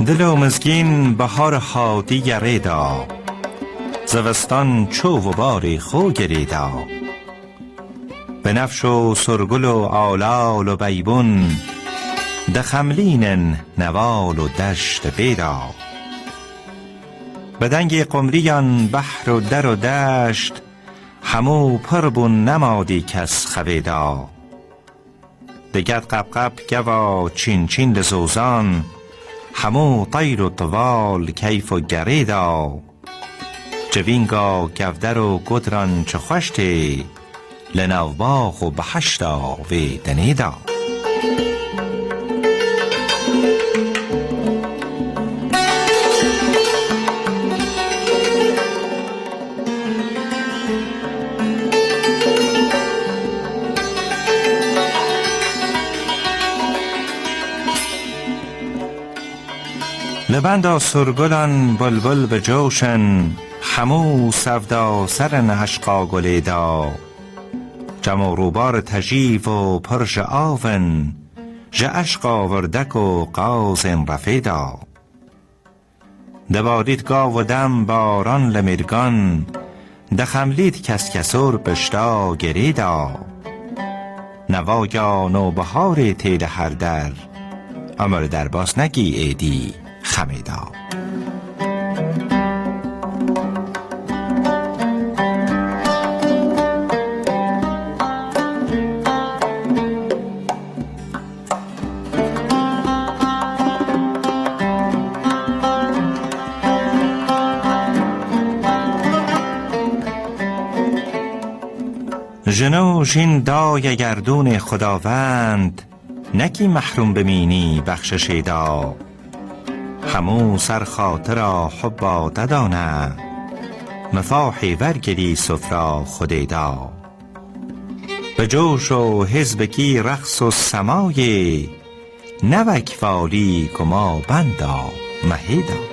دل و مزگین بهار هادی گریدا، زوستان چو و باری خو گریدا. بنفش و سرگل و آلال و بیبون، دخملین نوال و دشت بیدا. بدنگ قمریان بحر و در و دشت، همو پر بون نمادی کس خویدا. دگر قبقب گوا چین چین لزوزان، همو طیر و طوال کیف و گریدا. جوینگا گودر و گدران چه خوشتی، لنوباخ و بحشتا وی دنیدا. لبندا سرگلان بلبل به جوشن، همو سودا سر نهشقا گلیدا. جمع روبار تجیو و پرژ آون، ژ اشقا وردک و قاز رفیدا. دبارید گاو و دم باران لمیرگان، دخملید کس کسور بشتا گریدا. نوایا نوبهار تیل هر در، امر در باس نگی ایدی خمیدا. ژنو ژین دای گردون خداوند، نکی محروم بمینی بخشش دا. همو سر خاطرا حبا ددانه، مفاحی ورگری سفرا خدیدا. به جوش و حزبکی رقص و سمای، نوک والی کما بندا مهیدا.